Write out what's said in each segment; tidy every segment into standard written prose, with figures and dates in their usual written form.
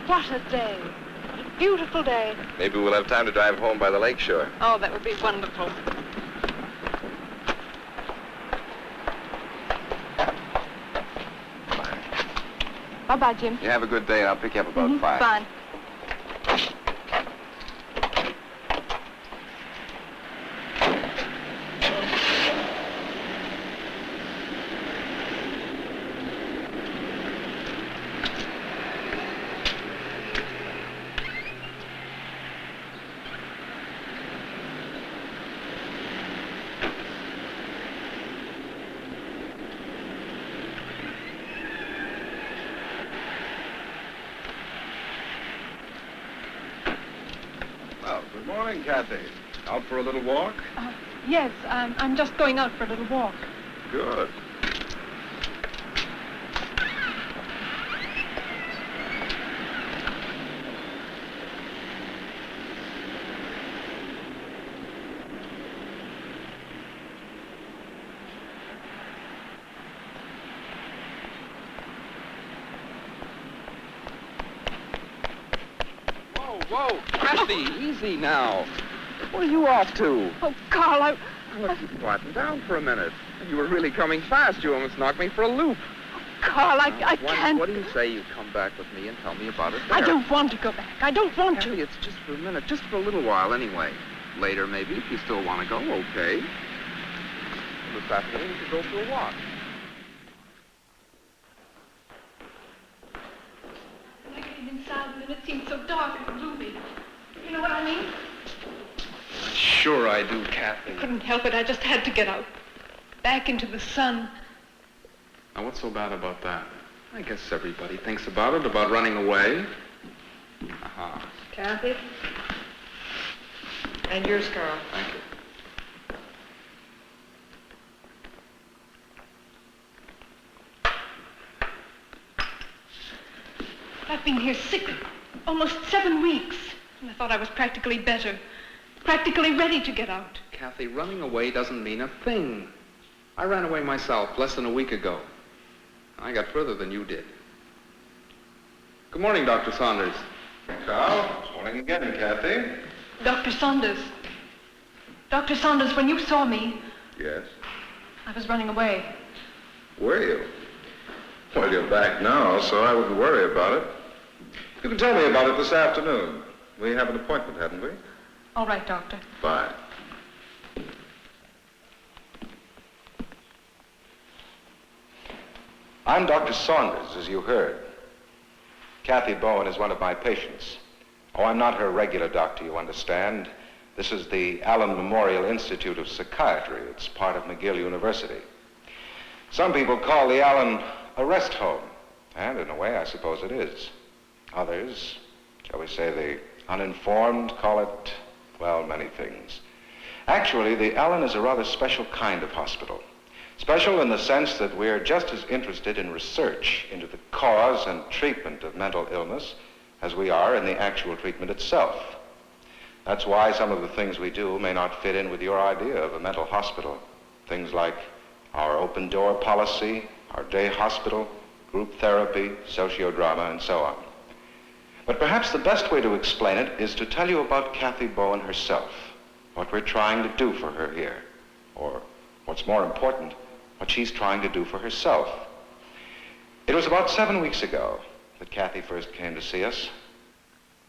What a day. What a beautiful day. Maybe we'll have time to drive home by the lake shore. Oh, that would be wonderful. Bye-bye, Jim. You have a good day, and I'll pick you up about 5. Fine. Good morning, Kathy. Out for a little walk? Yes, I'm just going out for a little walk. Good. Whoa, Kathy, easy now. Where are you off to? Oh, Carl, Look, you flattened down for a minute. You were really coming fast. You almost knocked me for a loop. Carl, I can't... What do you say you come back with me and tell me about it there? I don't want to go back. I don't want Kathy, to. it's just for a minute, just for a little while anyway. Later, maybe, if you still want to go, okay. This afternoon, we could go for a walk. When I came inside, and it seemed so dark and gloomy. You know what I mean? Sure I do, Kathy. I couldn't help it. I just had to get out. Back into the sun. Now, what's so bad about that? I guess everybody thinks about it, about running away. Uh-huh. Kathy? And yours, Carl. Thank you. I've been here sick almost 7 weeks. And I thought I was practically better. Practically ready to get out. Kathy, running away doesn't mean a thing. I ran away myself less than a week ago. I got further than you did. Good morning, Dr. Saunders. Carl, morning again, Kathy. Dr. Saunders. Dr. Saunders, when you saw me, Yes? I was running away. Were you? Well, you're back now, so I wouldn't worry about it. You can tell me about it this afternoon. We have an appointment, haven't we? All right, Doctor. Fine. I'm Dr. Saunders, as you heard. Kathy Bowen is one of my patients. Oh, I'm not her regular doctor, you understand. This is the Allan Memorial Institute of Psychiatry. It's part of McGill University. Some people call the Allan a rest home, and in a way, I suppose it is. Others, shall we say the uninformed, call it, well, many things. Actually, the Allan is a rather special kind of hospital. Special in the sense that we're just as interested in research into the cause and treatment of mental illness as we are in the actual treatment itself. That's why some of the things we do may not fit in with your idea of a mental hospital. Things like our open door policy, our day hospital, group therapy, sociodrama, and so on. But perhaps the best way to explain it is to tell you about Kathy Bowen herself, what we're trying to do for her here, or what's more important, what she's trying to do for herself. It was about 7 weeks ago that Kathy first came to see us.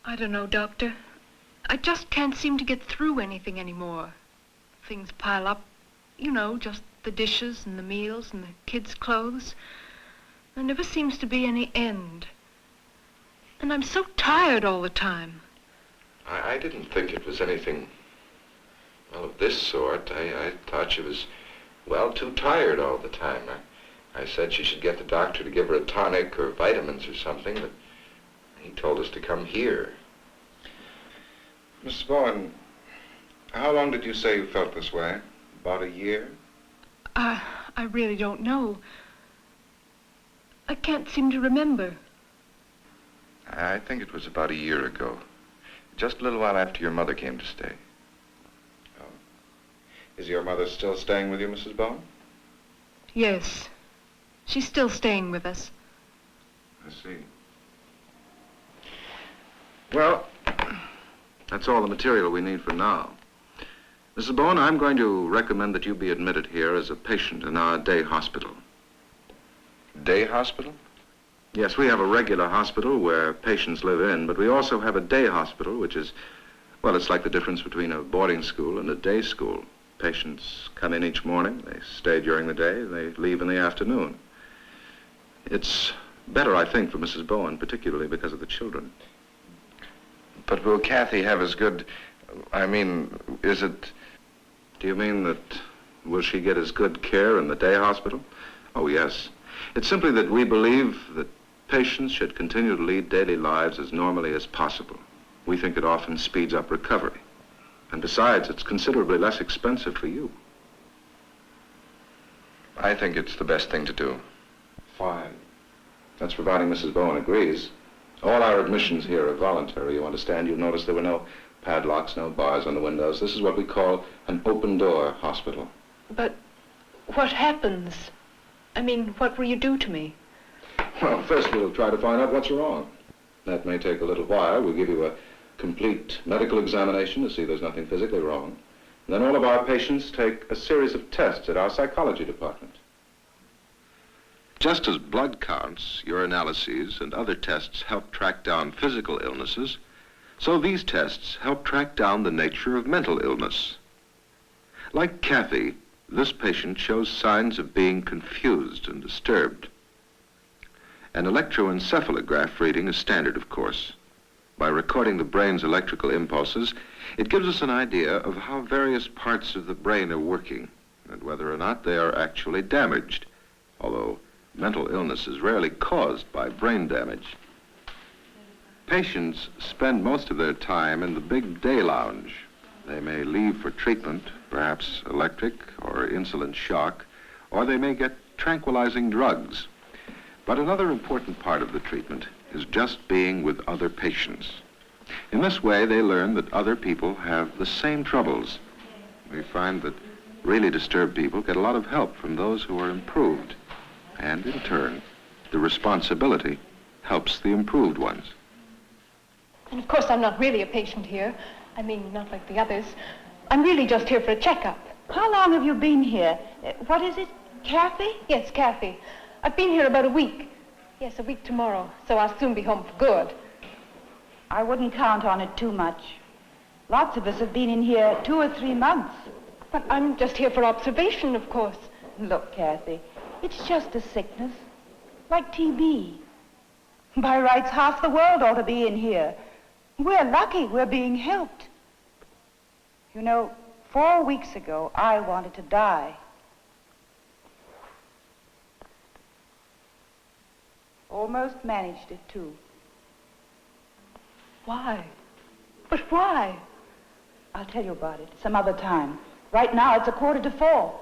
I don't know, Doctor. I just can't seem to get through anything anymore. Things pile up, you know, just the dishes and the meals and the kids' clothes. There never seems to be any end. And I'm so tired all the time. I didn't think it was anything, well, of this sort. I thought she was, well, too tired all the time. I said she should get the doctor to give her a tonic or vitamins or something, but he told us to come here. Mrs. Bowen, how long did you say you felt this way? About a year? I really don't know. I can't seem to remember. I think it was about a year ago. Just a little while after your mother came to stay. Oh. Is your mother still staying with you, Mrs. Bowen? Yes. She's still staying with us. I see. Well, that's all the material we need for now. Mrs. Bowen, I'm going to recommend that you be admitted here as a patient in our day hospital. Day hospital? Yes, we have a regular hospital where patients live in, but we also have a day hospital, which is, well, it's like the difference between a boarding school and a day school. Patients come in each morning, they stay during the day, they leave in the afternoon. It's better, I think, for Mrs. Bowen, particularly because of the children. But will Kathy have as good... I mean, is it... Do you mean that will she get as good care in the day hospital? Oh, yes. It's simply that we believe that patients should continue to lead daily lives as normally as possible. We think it often speeds up recovery. And besides, it's considerably less expensive for you. I think it's the best thing to do. Fine. That's providing Mrs. Bowen agrees. All our admissions here are voluntary, you understand. You'll notice there were no padlocks, no bars on the windows. This is what we call an open-door hospital. But what happens? I mean, what will you do to me? Well, first we'll try to find out what's wrong. That may take a little while. We'll give you a complete medical examination to see there's nothing physically wrong. And then all of our patients take a series of tests at our psychology department. Just as blood counts, urinalyses, and other tests help track down physical illnesses, so these tests help track down the nature of mental illness. Like Kathy, this patient shows signs of being confused and disturbed. An electroencephalograph reading is standard, of course. By recording the brain's electrical impulses, it gives us an idea of how various parts of the brain are working and whether or not they are actually damaged, although mental illness is rarely caused by brain damage. Patients spend most of their time in the big day lounge. They may leave for treatment, perhaps electric or insulin shock, or they may get tranquilizing drugs. But another important part of the treatment is just being with other patients. In this way, they learn that other people have the same troubles. We find that really disturbed people get a lot of help from those who are improved. And in turn, the responsibility helps the improved ones. And of course, I'm not really a patient here. I mean, not like the others. I'm really just here for a checkup. How long have you been here? What is it, Kathy? Yes, Kathy. I've been here about a week. Yes, a week tomorrow, so I'll soon be home for good. I wouldn't count on it too much. Lots of us have been in here 2 or 3 months. But I'm just here for observation, of course. Look, Kathy, it's just a sickness, like TB. By rights, half the world ought to be in here. We're lucky we're being helped. You know, 4 weeks ago, I wanted to die. Almost managed it, too. Why? But why? I'll tell you about it some other time. Right now, it's 3:45.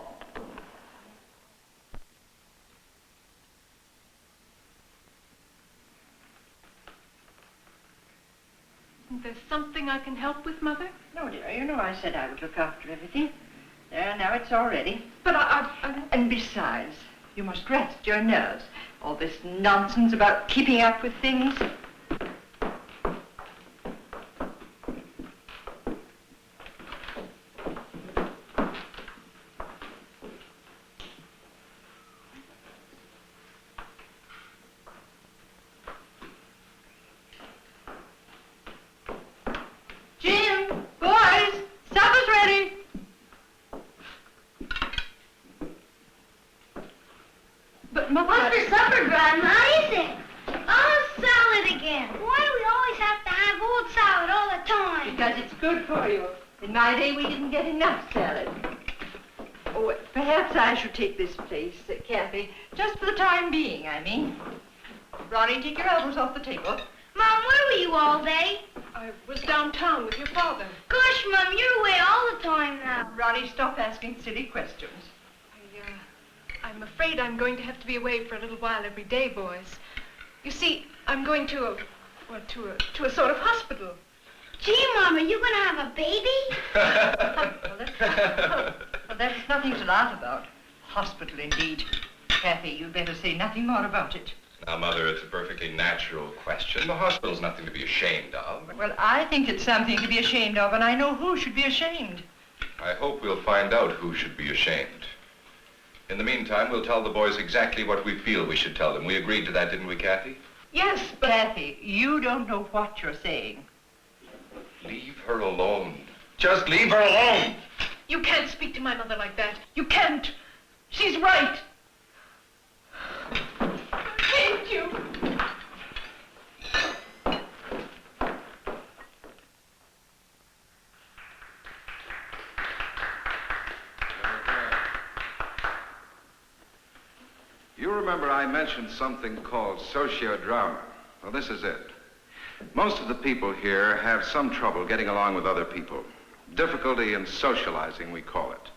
There's something I can help with, Mother? No, dear, you know I said I would look after everything. There, now it's all ready. But And besides, you must rest your nerves. All this nonsense about keeping up with things. Jim, boys, supper's ready. But Mother... What's for supper, Grandma? What is it? Oh, salad again. Why do we always have to have old salad all the time? Because it's good for you. In my day, we didn't get enough salad. Oh, perhaps I should take this place, Kathy, just for the time being, I mean. Ronnie, take your elbows off the table. Mom, where were you all day? I was downtown with your father. Gosh, Mom, you're away all the time now. Ronnie, stop asking silly questions. I'm afraid I'm going to have to be away for a little while every day, boys. You see, I'm going to a sort of hospital. Gee, Mom, are you going to have a baby? Well, that's nothing to laugh about. Hospital, indeed. Kathy, you'd better say nothing more about it. Now, Mother, it's a perfectly natural question. The hospital's nothing to be ashamed of. Well, I think it's something to be ashamed of, and I know who should be ashamed. I hope we'll find out who should be ashamed. In the meantime, we'll tell the boys exactly what we feel we should tell them. We agreed to that, didn't we, Kathy? Yes, but Kathy, you don't know what you're saying. Leave her alone. Just leave her alone! You can't speak to my mother like that. You can't. She's right. Thank you. You remember I mentioned something called sociodrama. Well, this is it. Most of the people here have some trouble getting along with other people. Difficulty in socializing, we call it.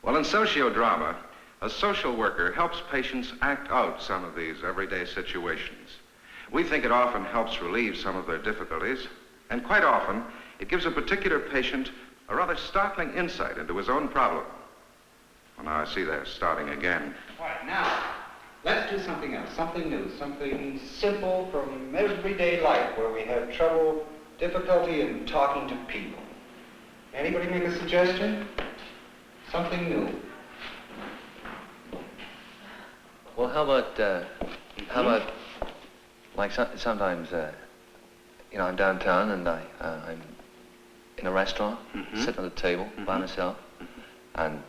Well, in sociodrama, a social worker helps patients act out some of these everyday situations. We think it often helps relieve some of their difficulties, and quite often, it gives a particular patient a rather startling insight into his own problem. Well, now I see they're starting again. All right, now, let's do something else, something new, something simple from everyday life where we have trouble, difficulty in talking to people. Anybody make a suggestion? Something new. Well, how about, like sometimes, you know, I'm downtown and I'm in a restaurant, sitting at a table by myself, and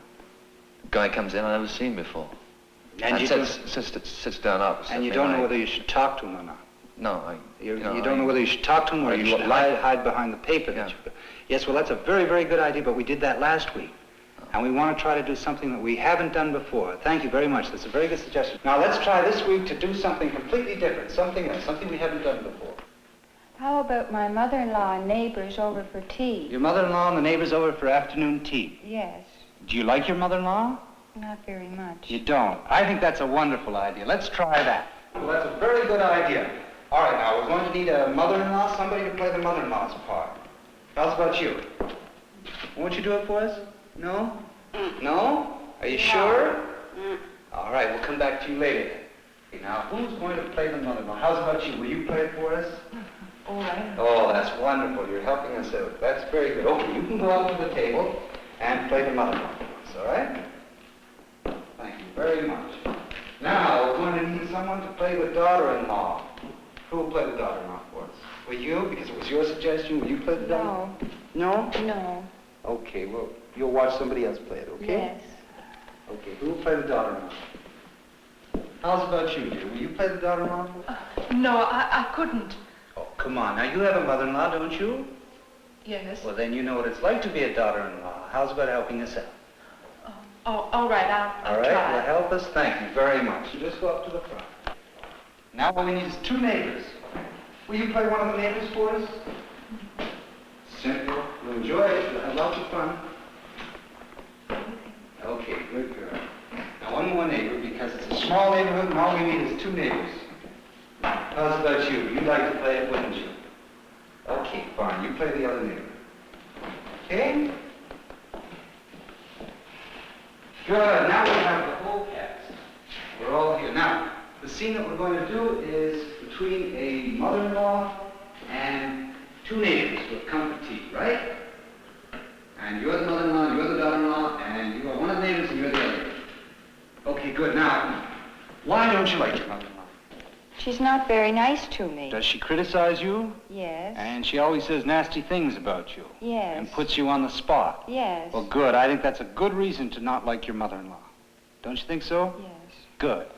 a guy comes in I've never seen before. And sits down opposite. And you don't know whether you should talk to him or not. No, You don't know whether you should talk to him or you should hide behind the paper. Yeah. Yes, well, that's a very, very good idea, but we did that last week. And we want to try to do something that we haven't done before. Thank you very much. That's a very good suggestion. Now, let's try this week to do something completely different, something else, something we haven't done before. How about my mother-in-law and neighbors over for tea? Your mother-in-law and the neighbors over for afternoon tea. Yes, Do you like your mother-in-law? not very much. You don't. I think that's a wonderful idea. Let's try that. Well, that's a very good idea. All right, now, we're going to need a mother-in-law, somebody to play the mother-in-law's part. How's about you? Won't you do it for us? No? No? Are you sure? All right, we'll come back to you later. Okay, now, who's going to play the mother-in-law? How's about you? Will you play it for us? All right. Oh, that's wonderful. You're helping us out. That's very good. Okay, you can go up to the table and play the mother-in-law for us, all right? Thank you very much. Now, we're going to need someone to play the daughter-in-law. Who will play the daughter-in-law for us? Will you? Because it was your suggestion. Will you play the daughter-in-law? No. No. Okay, well, you'll watch somebody else play it, okay? Yes. Okay, who will play the daughter-in-law? How's about you, dear? Will you play the daughter-in-law for us? No, I couldn't. Oh, come on. Now, you have a mother-in-law, don't you? Yes. Well, then you know what it's like to be a daughter-in-law. How's about helping us out? Oh, all right, I'll All right, try. well, help us. Thank you very much. You just go up to the front. Now, what we need is two neighbors. Will you play one of the neighbors for us? Simple. You'll enjoy it. You'll have lots of fun. Okay, good girl. Now, one more neighbor, because it's a small neighborhood, and all we need is two neighbors. How's about you? You'd like to play it, wouldn't you? Okay, fine. You play the other neighbor. Okay? Good. Now we have the whole cast. We're all here. Now, the scene that we're going to do is between a mother-in-law and two neighbors who have come for tea, right? And you're the mother-in-law, and you're the daughter-in-law, and you are one of the neighbors, and you're the other. Okay, good. Now, why don't you like your mother-in-law? She's not very nice to me. Does she criticize you? Yes. And she always says nasty things about you. Yes. And puts you on the spot. Yes. Well, good. I think that's a good reason to not like your mother-in-law. Don't you think so? Yes. Good.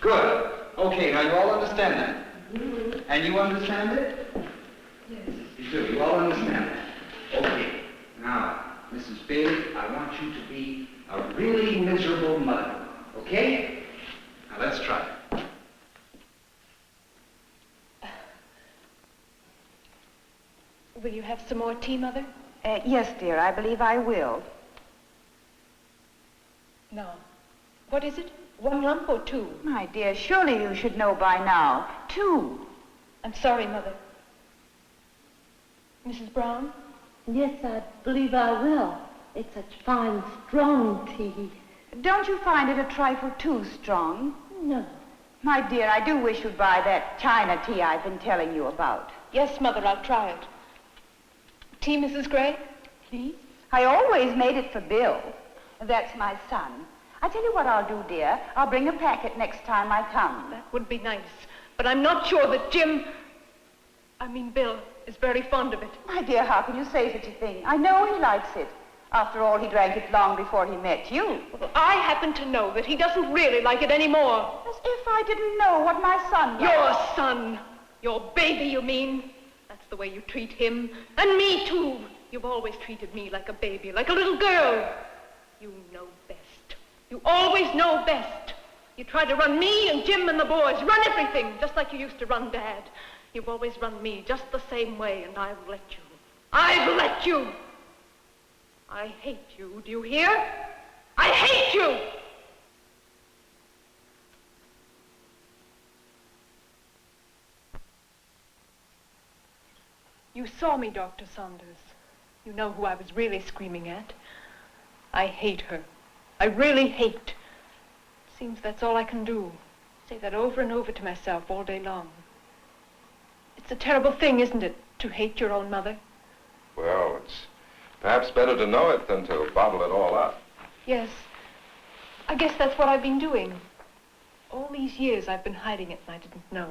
Good. Okay, now you all understand that? And you understand it? Yes. You do. You all understand that? Okay. Now, Mrs. Bailey, I want you to be a really miserable mother-in-law, okay? Now, let's try it. Will you have some more tea, Mother? Yes, dear, I believe I will. No. What is it? 1 lump or 2? My dear, surely you should know by now. 2. I'm sorry, Mother. Mrs. Brown? Yes, I believe I will. It's such fine, strong tea. Don't you find it a trifle too strong? No. My dear, I do wish you'd buy that China tea I've been telling you about. Yes, Mother, I'll try it. Tea, Mrs. Gray? Please? I always made it for Bill. That's my son. I tell you what I'll do, dear. I'll bring a packet next time I come. That would be nice. But I'm not sure that Bill, is very fond of it. My dear, how can you say such a thing? I know he likes it. After all, he drank it long before he met you. Well, I happen to know that he doesn't really like it anymore. As if I didn't know what my son likes. Your son. Your baby, you mean? That's the way you treat him. And me, too. You've always treated me like a baby, like a little girl. You know best. You always know best. You try to run me and Jim and the boys, run everything, just like you used to run Dad. You've always run me just the same way, and I've let you. I've let you! I hate you, do you hear? I hate you! You saw me, Dr. Saunders. You know who I was really screaming at. I hate her. I really hate. Seems that's all I can do. Say that over and over to myself all day long. It's a terrible thing, isn't it, to hate your own mother? Well, it's perhaps better to know it than to bottle it all up. Yes. I guess that's what I've been doing. All these years I've been hiding it and I didn't know.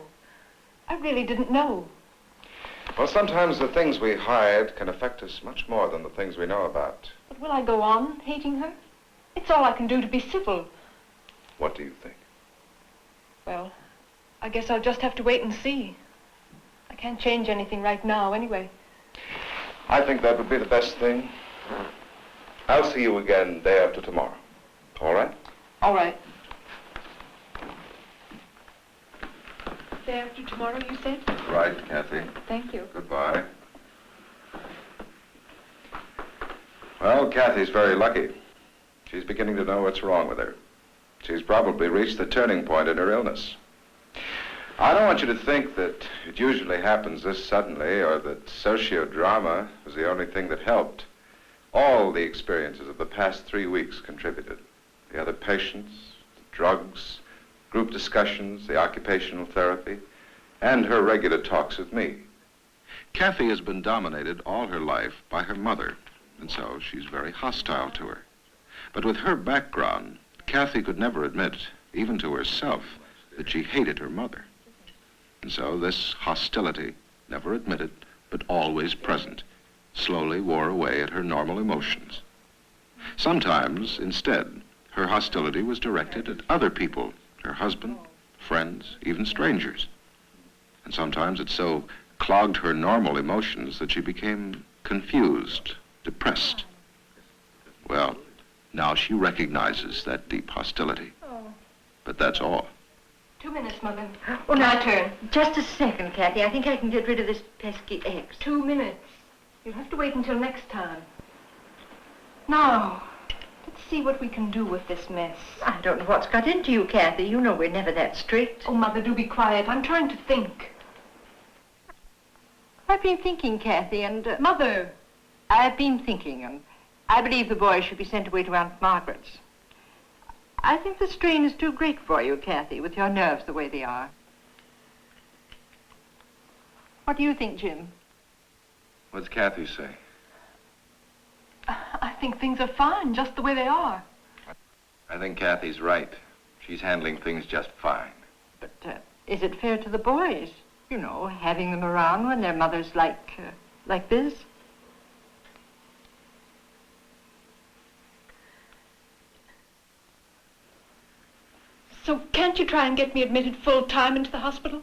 I really didn't know. Well, sometimes the things we hide can affect us much more than the things we know about. But will I go on hating her? It's all I can do to be civil. What do you think? Well, I guess I'll just have to wait and see. I can't change anything right now, anyway. I think that would be the best thing. I'll see you again day after tomorrow. All right? All right. Day after tomorrow, you said? Right, Kathy. Thank you. Goodbye. Well, Kathy's very lucky. She's beginning to know what's wrong with her. She's probably reached the turning point in her illness. I don't want you to think that it usually happens this suddenly or that sociodrama was the only thing that helped. All the experiences of the past 3 weeks contributed. The other patients, the drugs, group discussions, the occupational therapy, and her regular talks with me. Kathy has been dominated all her life by her mother, and so she's very hostile to her. But with her background, Kathy could never admit, even to herself, that she hated her mother. And so this hostility, never admitted, but always present, slowly wore away at her normal emotions. Sometimes, instead, her hostility was directed at other people, her husband, friends, even strangers. And sometimes it so clogged her normal emotions that she became confused, depressed. Well, now she recognizes that deep hostility. But that's all. 2 minutes, Mother. Oh, My now, turn. just a second, Kathy. I think I can get rid of this pesky X. 2 minutes. You'll have to wait until next time. Now, let's see what we can do with this mess. I don't know what's got into you, Kathy. You know we're never that strict. Oh, Mother, do be quiet. I'm trying to think. I've been thinking, Kathy, and... Mother! I've been thinking, and I believe the boys should be sent away to Aunt Margaret's. I think the strain is too great for you, Kathy, with your nerves the way they are. What do you think, Jim? What's Kathy say? I think things are fine, just the way they are. I think Kathy's right. She's handling things just fine. But is it fair to the boys? You know, having them around when their mother's like this? So can't you try and get me admitted full-time into the hospital?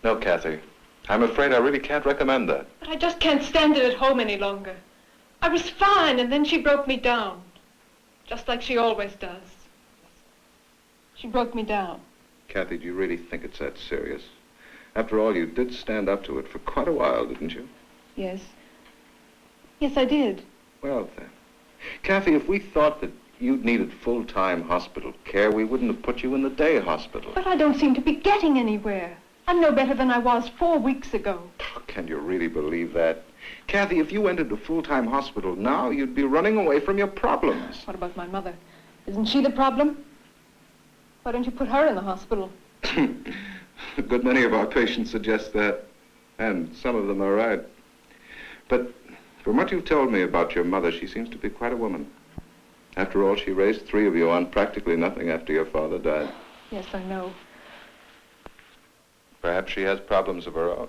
No, Kathy. I'm afraid I really can't recommend that. But I just can't stand it at home any longer. I was fine, and then she broke me down. Just like she always does. She broke me down. Kathy, do you really think it's that serious? After all, you did stand up to it for quite a while, didn't you? Yes. Yes, I did. Well, then. Kathy, if we thought that you needed full-time hospital care, we wouldn't have put you in the day hospital. But I don't seem to be getting anywhere. I'm no better than I was 4 weeks ago. Can you really believe that? Kathy, if you went into full-time hospital now, you'd be running away from your problems. What about my mother? Isn't she the problem? Why don't you put her in the hospital? A good many of our patients suggest that, and some of them are right. But from what you've told me about your mother, she seems to be quite a woman. After all, she raised 3 of you on practically nothing after your father died. Yes, I know. Perhaps she has problems of her own.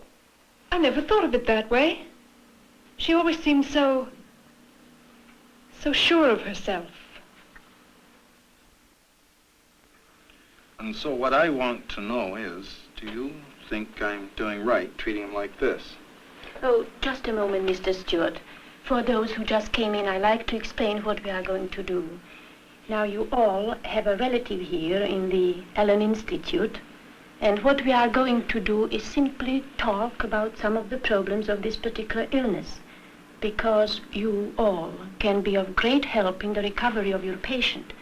I never thought of it that way. She always seemed so sure of herself. And so what I want to know is, do you think I'm doing right treating him like this? Oh, just a moment, Mr. Stewart. For those who just came in, I'd like to explain what we are going to do. Now, you all have a relative here in the Allan Institute, and what we are going to do is simply talk about some of the problems of this particular illness, because you all can be of great help in the recovery of your patient.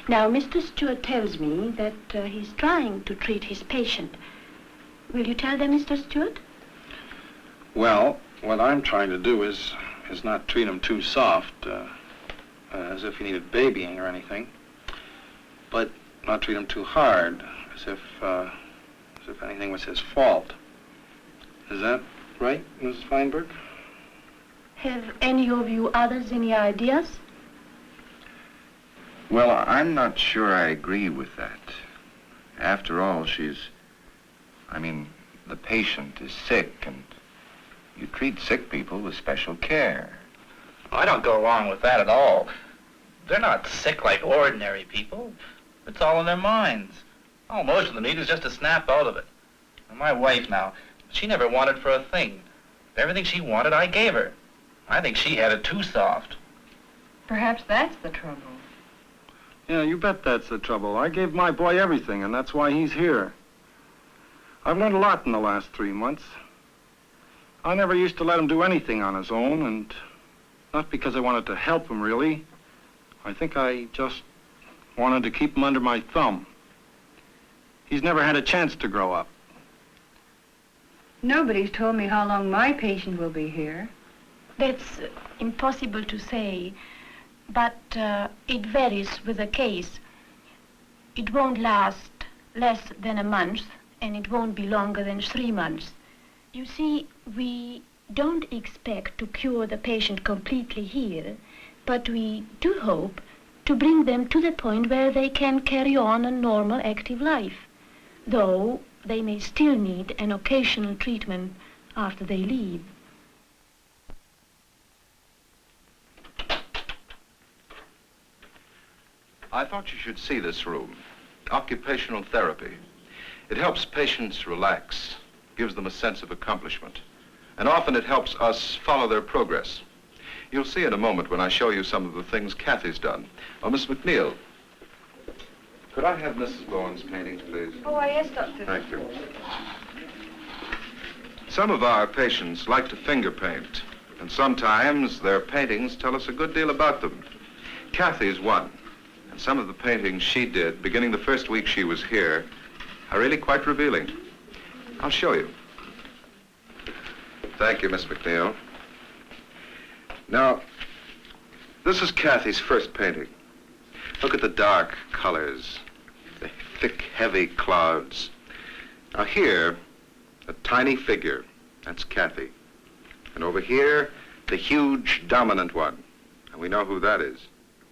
Now, Mr. Stewart tells me that he's trying to treat his patient. Will you tell them, Mr. Stewart? Well, what I'm trying to do is not treat him too soft, as if he needed babying or anything, but not treat him too hard, as if anything was his fault. Is that right, Mrs. Feinberg? Have any of you others any ideas? Well, I'm not sure I agree with that. After all, the patient is sick, and you treat sick people with special care. I don't go along with that at all. They're not sick like ordinary people. It's all in their minds. All most of them need is just to snap out of it. And my wife now, she never wanted for a thing. Everything she wanted, I gave her. I think she had it too soft. Perhaps that's the trouble. Yeah, you bet that's the trouble. I gave my boy everything, and that's why he's here. I've learned a lot in the last 3 months. I never used to let him do anything on his own, and not because I wanted to help him, really. I think I just wanted to keep him under my thumb. He's never had a chance to grow up. Nobody's told me how long my patient will be here. That's impossible to say, but it varies with the case. It won't last less than a month, and it won't be longer than 3 months. You see, we don't expect to cure the patient completely here, but we do hope to bring them to the point where they can carry on a normal, active life, though they may still need an occasional treatment after they leave. I thought you should see this room. Occupational therapy. It helps patients relax, gives them a sense of accomplishment, and often it helps us follow their progress. You'll see in a moment when I show you some of the things Kathy's done. Oh, Miss McNeil, could I have Mrs. Bowen's paintings, please? Oh, yes, Doctor. Thank you. Some of our patients like to finger paint, and sometimes their paintings tell us a good deal about them. Kathy's one, and some of the paintings she did, beginning the first week she was here, are really quite revealing. I'll show you. Thank you, Miss McNeil. Now, this is Kathy's first painting. Look at the dark colors, the thick, heavy clouds. Now here, a tiny figure, that's Kathy. And over here, the huge, dominant one. And we know who that is.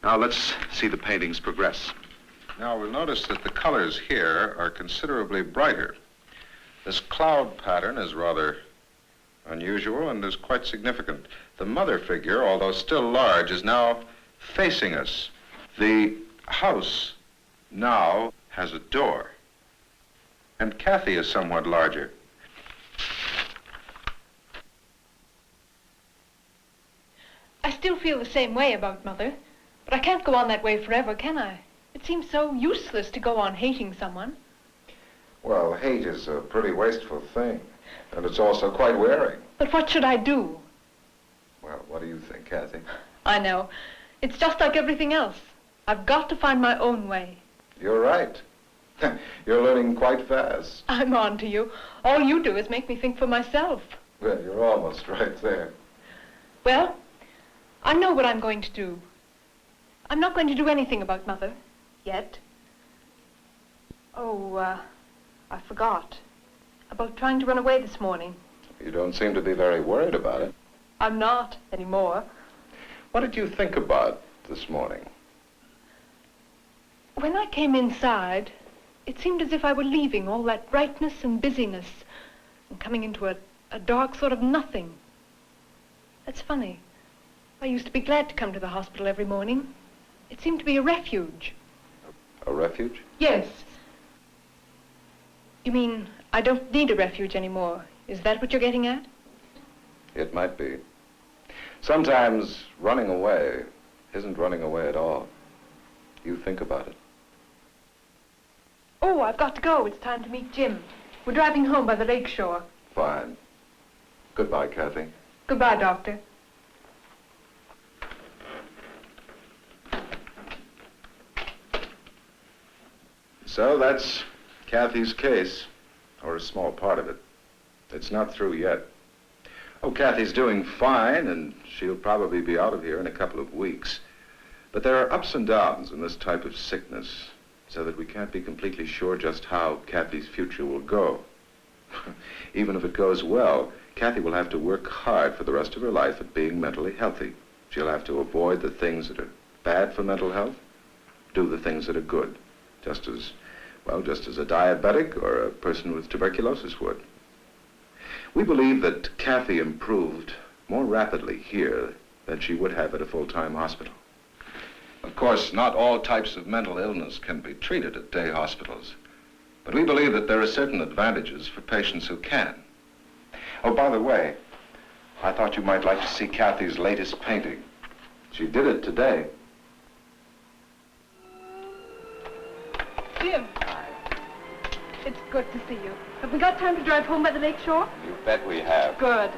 Now let's see the paintings progress. Now we'll notice that the colors here are considerably brighter. This cloud pattern is rather unusual and is quite significant. The mother figure, although still large, is now facing us. The house now has a door. And Kathy is somewhat larger. I still feel the same way about Mother, but I can't go on that way forever, can I? It seems so useless to go on hating someone. Well, hate is a pretty wasteful thing, and it's also quite wearing. But what should I do? Well, what do you think, Kathy? I know. It's just like everything else. I've got to find my own way. You're right. You're learning quite fast. I'm on to you. All you do is make me think for myself. Well, you're almost right there. Well, I know what I'm going to do. I'm not going to do anything about Mother, yet. Oh, I forgot. About trying to run away this morning. You don't seem to be very worried about it. I'm not anymore. What did you think about this morning? When I came inside, it seemed as if I were leaving all that brightness and busyness and coming into a dark sort of nothing. That's funny. I used to be glad to come to the hospital every morning. It seemed to be a refuge. A refuge? Yes. You mean I don't need a refuge anymore? Is that what you're getting at? It might be. Sometimes running away isn't running away at all. You think about it. Oh, I've got to go. It's time to meet Jim. We're driving home by the lake shore. Fine. Goodbye, Kathy. Goodbye, Doctor. So that's Kathy's case, or a small part of it. It's not through yet. Oh, Kathy's doing fine, and she'll probably be out of here in a couple of weeks. But there are ups and downs in this type of sickness, so that we can't be completely sure just how Kathy's future will go. Even if it goes well, Kathy will have to work hard for the rest of her life at being mentally healthy. She'll have to avoid the things that are bad for mental health, do the things that are good, just as a diabetic or a person with tuberculosis would. We believe that Kathy improved more rapidly here than she would have at a full-time hospital. Of course, not all types of mental illness can be treated at day hospitals, but we believe that there are certain advantages for patients who can. Oh, by the way, I thought you might like to see Kathy's latest painting. She did it today. Jim. It's good to see you. Have we got time to drive home by the lake shore? You bet we have. Good.